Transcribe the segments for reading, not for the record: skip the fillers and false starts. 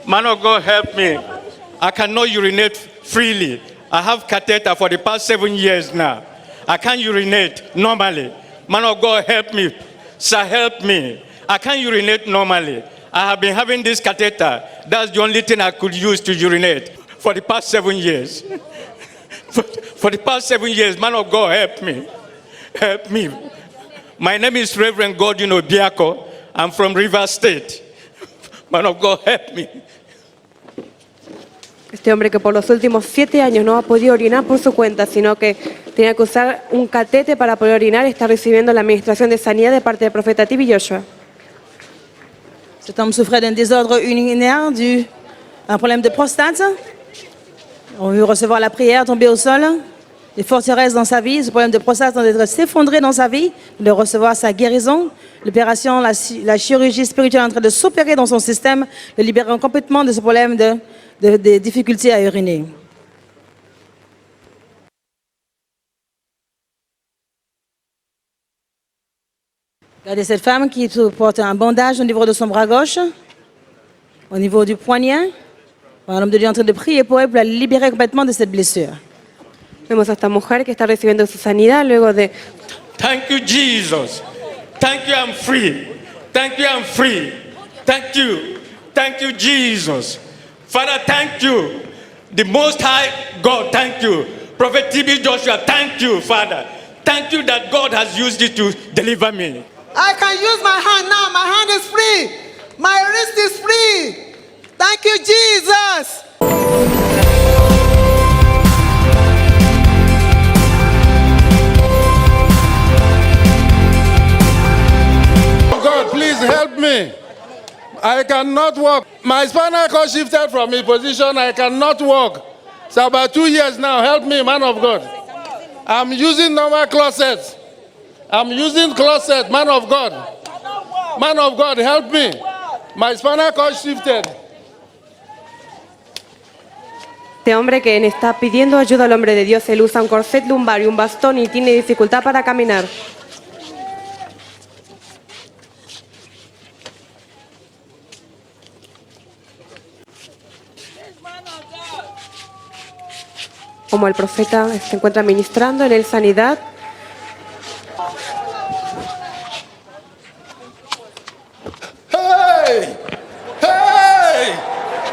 Man of God, help me. I cannot urinate freely. I have catheter for the past 7 years now. I can't urinate normally. Man of God, help me. Sir, help me. I can't urinate normally. I have been having this catheter. That's the only thing I could use to urinate for the past 7 years. For the past 7 years, man of God, help me. Help me. My name is Reverend Godwin Obiako. I'm from Rivers State. Man of God, help me. Este hombre que por los últimos 7 años no ha podido orinar por su cuenta, sino que tenía que usar un catete para poder orinar, está recibiendo la administración de sanidad de parte del profeta T.B. Joshua. Cet homme souffrait d'un désordre urinaire dû à un problème de prostate. On veut recevoir la prière, tomber au sol. Les forteresses dans sa vie, ce problème de prostate en train de s'effondrer dans sa vie, de recevoir sa guérison. L'opération, la chirurgie spirituelle est en train de s'opérer dans son système, le libérant complètement de ce problème de difficultés à uriner. Regardez cette femme qui porte un bandage au niveau de son bras gauche, au niveau du poignet. L'homme de Dieu est en train de prier pour elle, pour la libérer complètement de cette blessure. Vemos a esta mujer que está recibiendo su sanidad luego de... Thank you, Jesus. Thank you, I'm free. Thank you, I'm free. Thank you. Thank you, Jesus. Father, thank you. The Most High God, thank you. Prophet T.B. Joshua, thank you, Father. Thank you that God has used it to deliver me. I can use my hand now. My hand is free. My wrist is free. Thank you, Jesus. God, please help me. I cannot walk. My spinal cord shifted from its position. I cannot walk. It's about 2 years now. Help me, man of God. I'm using normal closets. I'm using closet, man of God. Man of God, help me. My spinal cord shifted. Este hombre que está pidiendo ayuda al hombre de Dios, él usa un corset lumbar y un bastón y tiene dificultad para caminar. Como el profeta se encuentra ministrando en él sanidad. Hey! Hey!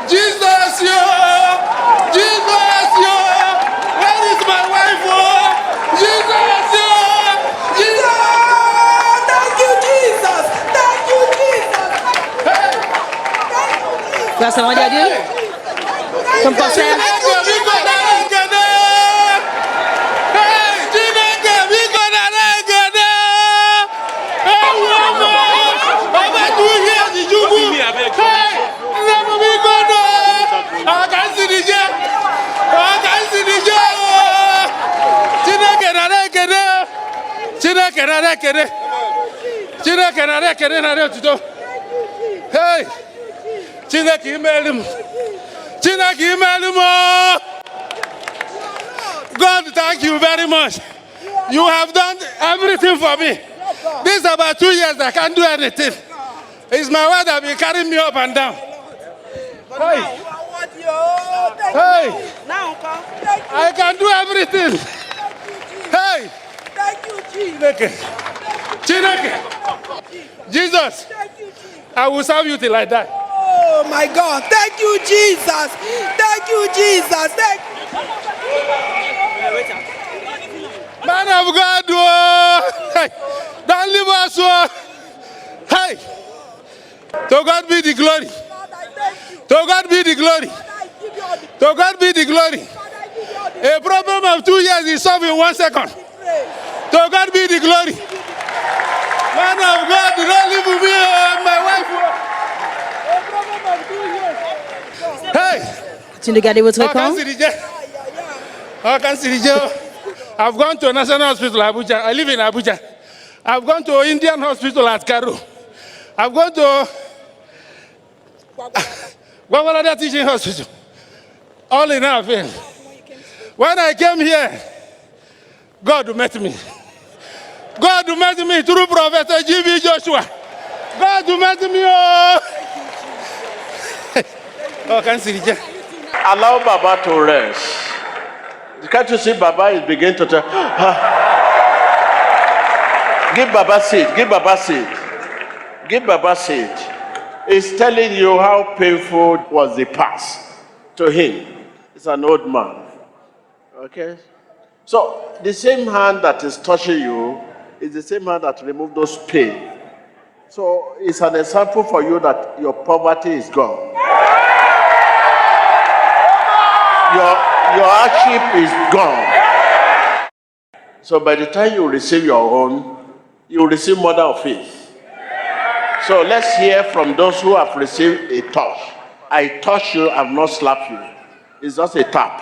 Jesus, Jesus, where is my wife? Jesus, Jesus! Thank you, Jesus. Thank you, Jesus. Hey! Grâce à Dieu. Comme pasteur. Hey! God, thank you very much. You have done everything for me. This is about 2 years I can't do anything. It's my wife that been carrying me up and down. Hey! Hey! I can do everything. Hey! Thank you, Jesus. Jesus, I will serve you till I die. Oh my God. Thank you, Jesus. Thank you, Jesus. Thank you. Man of God, oh, hey, don't leave us. Oh. Hey, to God be the glory. To God be the glory. To God be the glory. A problem of 2 years is solved in 1 second. To God be the glory. Man of God, don't leave me and my wife. A problem of 2 years. Hey. Continue de garder votre camp. I can see the jail. I've gone to National Hospital Abuja. I live in Abuja. I've gone to Indian Hospital at Karu. I've gone to Gwagwalada Teaching Hospital. All in our vain. When I came here, God met me. God met me through Prophet T.B. Joshua. God met me. Oh. Oh, can't see the Allow Baba to rest. Can't you see Baba is beginning to tell? Give Baba seat. Give Baba seat. Give Baba seat. He's telling you how painful was the past to him. He's an old man. Okay? So the same hand that is touching you is the same hand that removed those pain. So it's an example for you that your poverty is gone. Your hardship is gone. So by the time you receive your own, you will receive more than faith. So let's hear from those who have received a touch. I touch you, I have not slapped you. It's just a tap.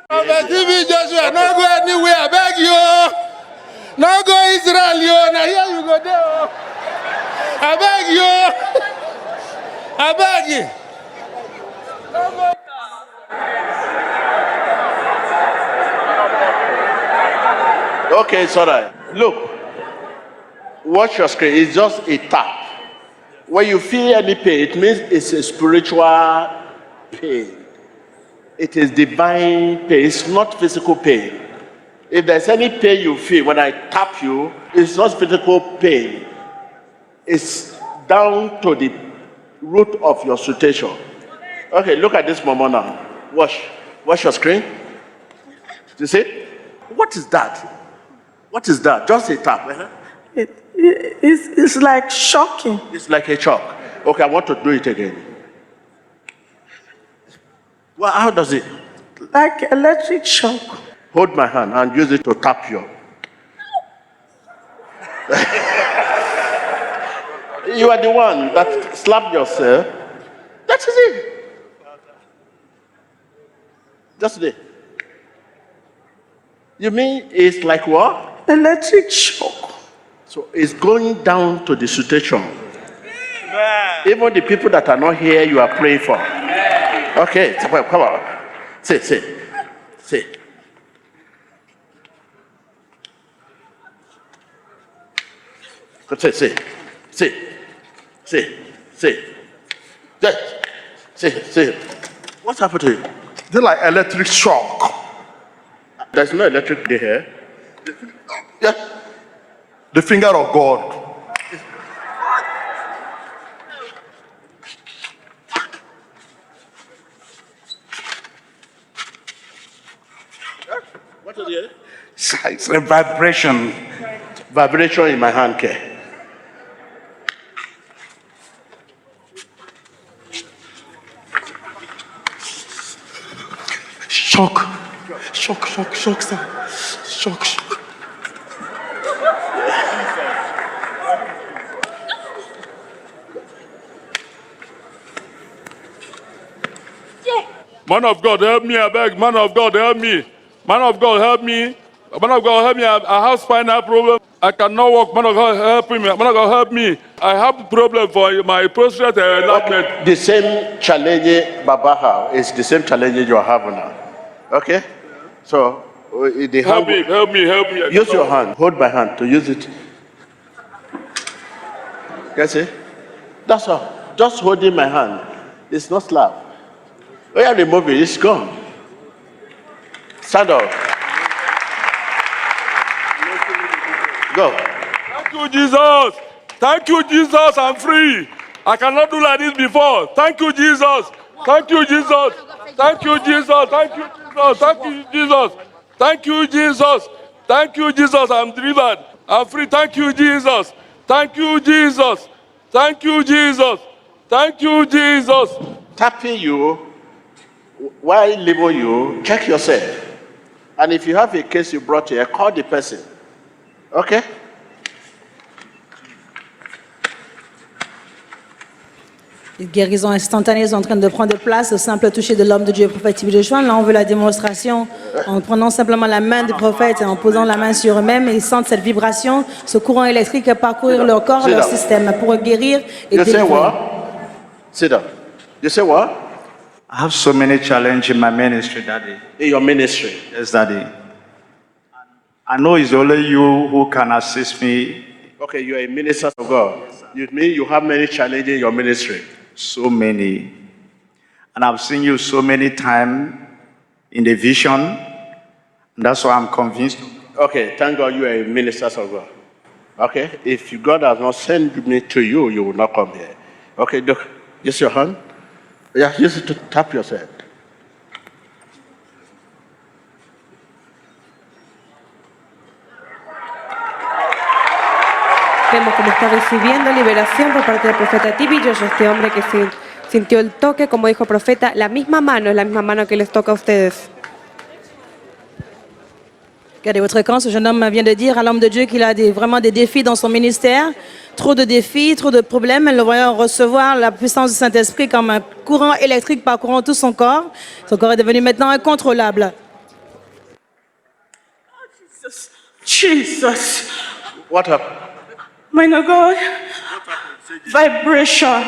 TV Joshua, not go anywhere, I beg you. Not go Israel, you. Now here you go there. I beg you. I beg you. Okay, it's all right. Look, watch your screen. It's just a tap. When you feel any pain, it means it's a spiritual pain. It is divine pain. It's not physical pain. If there's any pain you feel when I tap you, it's not physical pain. It's down to the root of your situation. Okay, look at this mama now. Watch your screen. You see? What is that? What is that? Just a tap. It's like shocking. It's like a shock. Okay, I want to do it again. Well, how does it? Like electric shock. Hold my hand and use it to tap you. You are the one that slapped yourself. That is it. Just it. You mean it's like what? Electric shock. So it's going down to the situation. Even the people that are not here, you are praying for. Okay, come on. Say. Say. What's happened to you? They're like electric shock. There's no electric here. Yeah. The finger of God. What is it? It's a vibration. Vibration in my hand, okay. Shock, sir. Shock. Man of God, help me, I beg. Man of God, help me. Man of God, help me. Man of God, help me. I have spinal problem. I cannot walk. Man of God, help me. Man of God, help me. I have problem for my prostate enlargement. The same challenge Baba have is the same challenge you are having now. Okay? So, the Help hand, me. use your hand. Hold my hand to use it. Can you see? That's all. Just holding my hand. It's not slap. When you remove it, it's gone. Stand up. Go. Thank you, Jesus. Thank you, Jesus. I'm free. I cannot do like this before. Thank you, Jesus. Thank you, Jesus. Thank you, Jesus. Thank you, Jesus. Thank you, Jesus. Thank you, Jesus. Thank you, Jesus. I'm delivered. I'm free. Thank you, Jesus. Thank you, Jesus. Thank you, Jesus. Thank you, Jesus. Tapping you, while leaving you, check yourself. And if you have a case you brought here, call the person. Okay? Les guérisons instantanées sont en train de prendre place au simple toucher de l'homme de Dieu, le prophète Tibi Joshua. Là, on veut la démonstration en prenant simplement la main du prophète et en posant la main sur eux-mêmes. Et ils sentent cette vibration, ce courant électrique parcourir leur corps, leur système pour guérir et You say délivrer. what? Sit down. You say what? I have so many challenges in my ministry, Daddy. In your ministry. Yes, Daddy. I know it's only you who can assist me. Okay, you are a minister of God. You mean you have many challenges in your ministry? So many. and I've seen you so many times in the vision. That's why I'm convinced. Okay, thank God you are a minister of God. Okay, if God has not sent me to you, you will not come here. Okay, look, use your hand. Yeah, use it to tap yourself. Vemos cómo está recibiendo liberación por parte del profeta T.B. Joshua, este hombre que sintió el toque, como dijo el profeta, la misma mano es la misma mano que les toca a ustedes. Regardez votre écran, ce jeune homme vient de dire à l'homme de Dieu qu'il a vraiment des défis dans son ministère, trop de défis, trop de problèmes. Le voyant recevoir la puissance du Saint-Esprit comme un courant électrique parcourant tout son corps. Son corps est devenu maintenant incontrôlable. Jesus. What happened? Man of God. Vibration.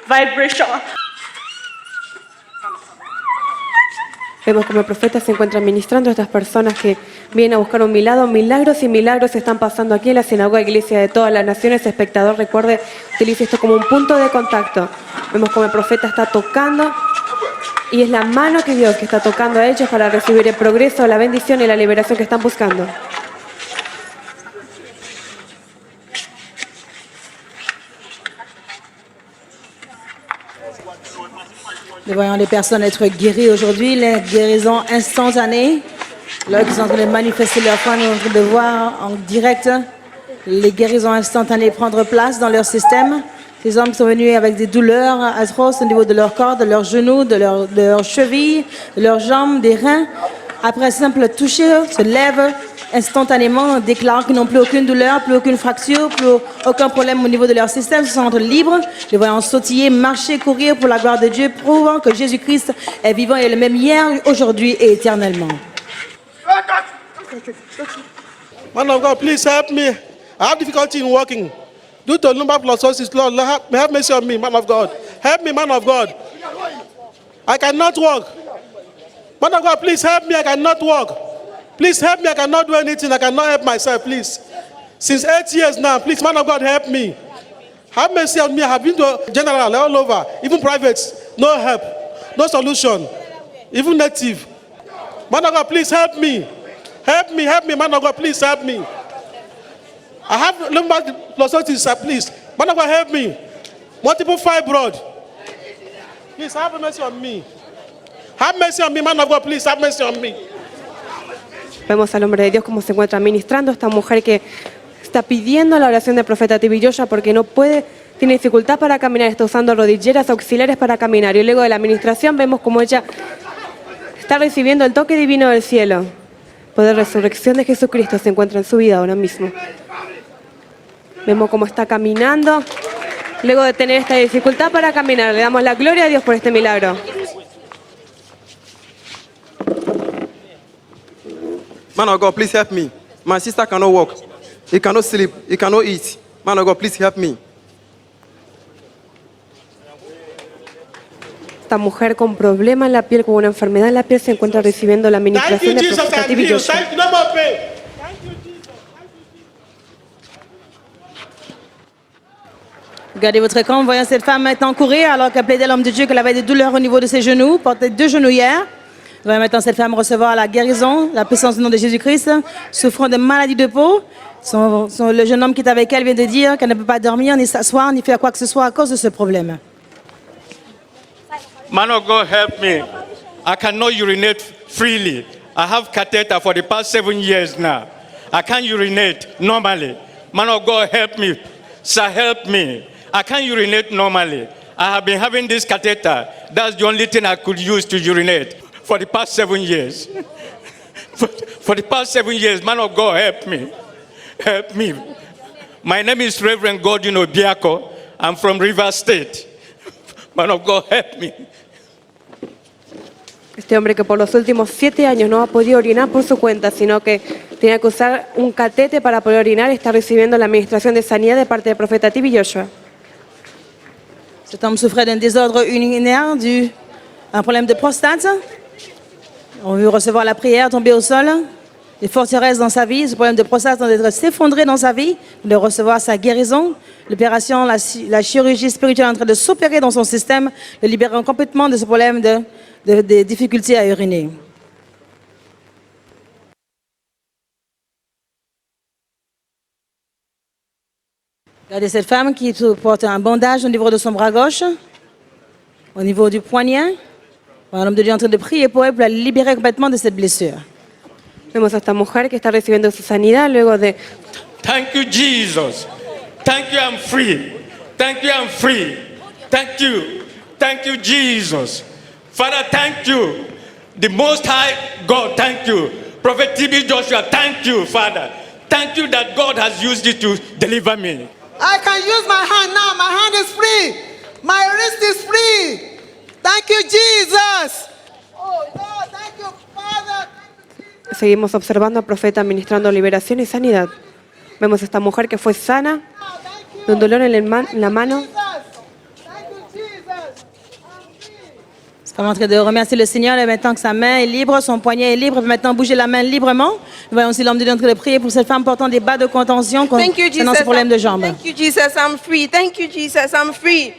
Vibration. Vemos como el profeta se encuentra ministrando a estas personas que vienen a buscar un milagro. Milagros y milagros están pasando aquí en la sinagoga iglesia de todas las naciones. Espectador, recuerde, utilice esto como un punto de contacto. Vemos como el profeta está tocando y es la mano que Dios que está tocando a ellos para recibir el progreso, la bendición y la liberación que están buscando. Nous voyons les personnes être guéries aujourd'hui, les guérisons instantanées. Là, ils sont en train de manifester leur foi, nous sommes en train de voir en direct les guérisons instantanées prendre place dans leur système. Ces hommes sont venus avec des douleurs atroces au niveau de leur corps, de leurs genoux, de leurs chevilles, de leurs jambes, des reins. Après un simple toucher, se lèvent instantanément, déclarent qu'ils n'ont plus aucune douleur, plus aucune fracture, plus aucun problème au niveau de leur système, se sentent libres. Les voyant sautiller, marcher, courir pour la gloire de Dieu, prouvant que Jésus-Christ est vivant et le même hier, aujourd'hui et éternellement. Man of God, please help me. I have difficulty in walking. Due to lumbar puncturosis, Lord, have mercy on me, man of God. Help me, man of God. I cannot walk. Man of God, please help me. I cannot walk. Please help me. I cannot do anything. I cannot help myself, please. Since 8 years now, please, man of God, help me. Have mercy on me. I have been to general all over, even private. No help, no solution, even native. Man of God, please help me. Help me, man of God, please help me. I have lumbar puncturosis, please. Man of God, help me. Multiple fibroid. Please have mercy on me. Have mercy on me, man of God, please have mercy on me. Vemos al hombre de Dios cómo se encuentra ministrando a esta mujer que está pidiendo la oración del profeta T.B. Joshua porque no puede, tiene dificultad para caminar, está usando rodilleras auxiliares para caminar. Y luego de la administración vemos como ella está recibiendo el toque divino del cielo. El poder de resurrección de Jesucristo se encuentra en su vida ahora mismo. Vemos cómo está caminando. Luego de tener esta dificultad para caminar, le damos la gloria a Dios por este milagro. Man of God, please help me. My sister cannot walk. He cannot sleep. He cannot eat. Man of God, please help me. Esta mujer con problema en la piel, con una enfermedad en la piel, se encuentra recibiendo la administración del profeta T.B. Joshua. Regardez votre écran, voyons cette femme maintenant courir alors qu'elle plaidait l'homme de Dieu qu'elle avait des douleurs au niveau de ses genoux, portait 2 genouillères. Nous voyons maintenant cette femme recevoir la guérison, la puissance du nom de Jésus-Christ, souffrant de maladies de peau. Le jeune homme qui est avec elle vient de dire qu'elle ne peut pas dormir, ni s'asseoir, ni faire quoi que ce soit à cause de ce problème. Man of God, help me. I cannot urinate freely. I have catheter for the past 7 years now. I can't urinate normally. Man of God, help me. Sir, help me. I can't urinate normally. I have been having this catheter. That's the only thing I could use to urinate for the past 7 years. For the past 7 years, man of God, help me. Help me. My name is Reverend Gordon Obiako. I'm from Rivers State. Man of God, help me. Este hombre que por los últimos 7 años no ha podido orinar por su cuenta, sino que tenía que usar un catete para poder orinar, está recibiendo la administración de sanidad de parte del profeta T.B. Joshua. Cet homme souffrait d'un désordre urinaire dû à un problème de prostate. On veut recevoir la prière, tomber au sol. Les forteresses dans sa vie, ce problème de prostate doit s'effondrer dans sa vie, de recevoir sa guérison. L'opération, la chirurgie spirituelle est en train de s'opérer dans son système, le libérant complètement de ce problème de difficulté à uriner. Regardez cette femme qui porte un bandage au niveau de son bras gauche, au niveau du poignet. L'homme de Dieu est en train de prier pour elle, pour la libérer complètement de cette blessure. Vemos a esta mujer que está recibiendo su sanidad luego de... Thank you, Jesus. Thank you, I'm free. Thank you, I'm free. Thank you. Thank you, Jesus. Father, thank you. The Most High God, thank you. Prophet TB Joshua, thank you, Father. Thank you that God has used it to deliver me. I can use my hand now. My hand is free. My wrist is free. Thank you, Jesus. Oh, Lord, thank you, Father. Seguimos observando al profeta ministrando liberación y sanidad. Vemos a esta mujer que fue sana de un dolor en la mano. Elle est en train de remercier le Seigneur et maintenant que sa main est libre, son poignet est libre, elle peut maintenant bouger la main librement. Nous voyons aussi l'homme de Dieu en train de prier pour cette femme portant des bas de contention concernant ce problème de jambe. Thank you, Jesus, I'm free. Thank you, Jesus, I'm free.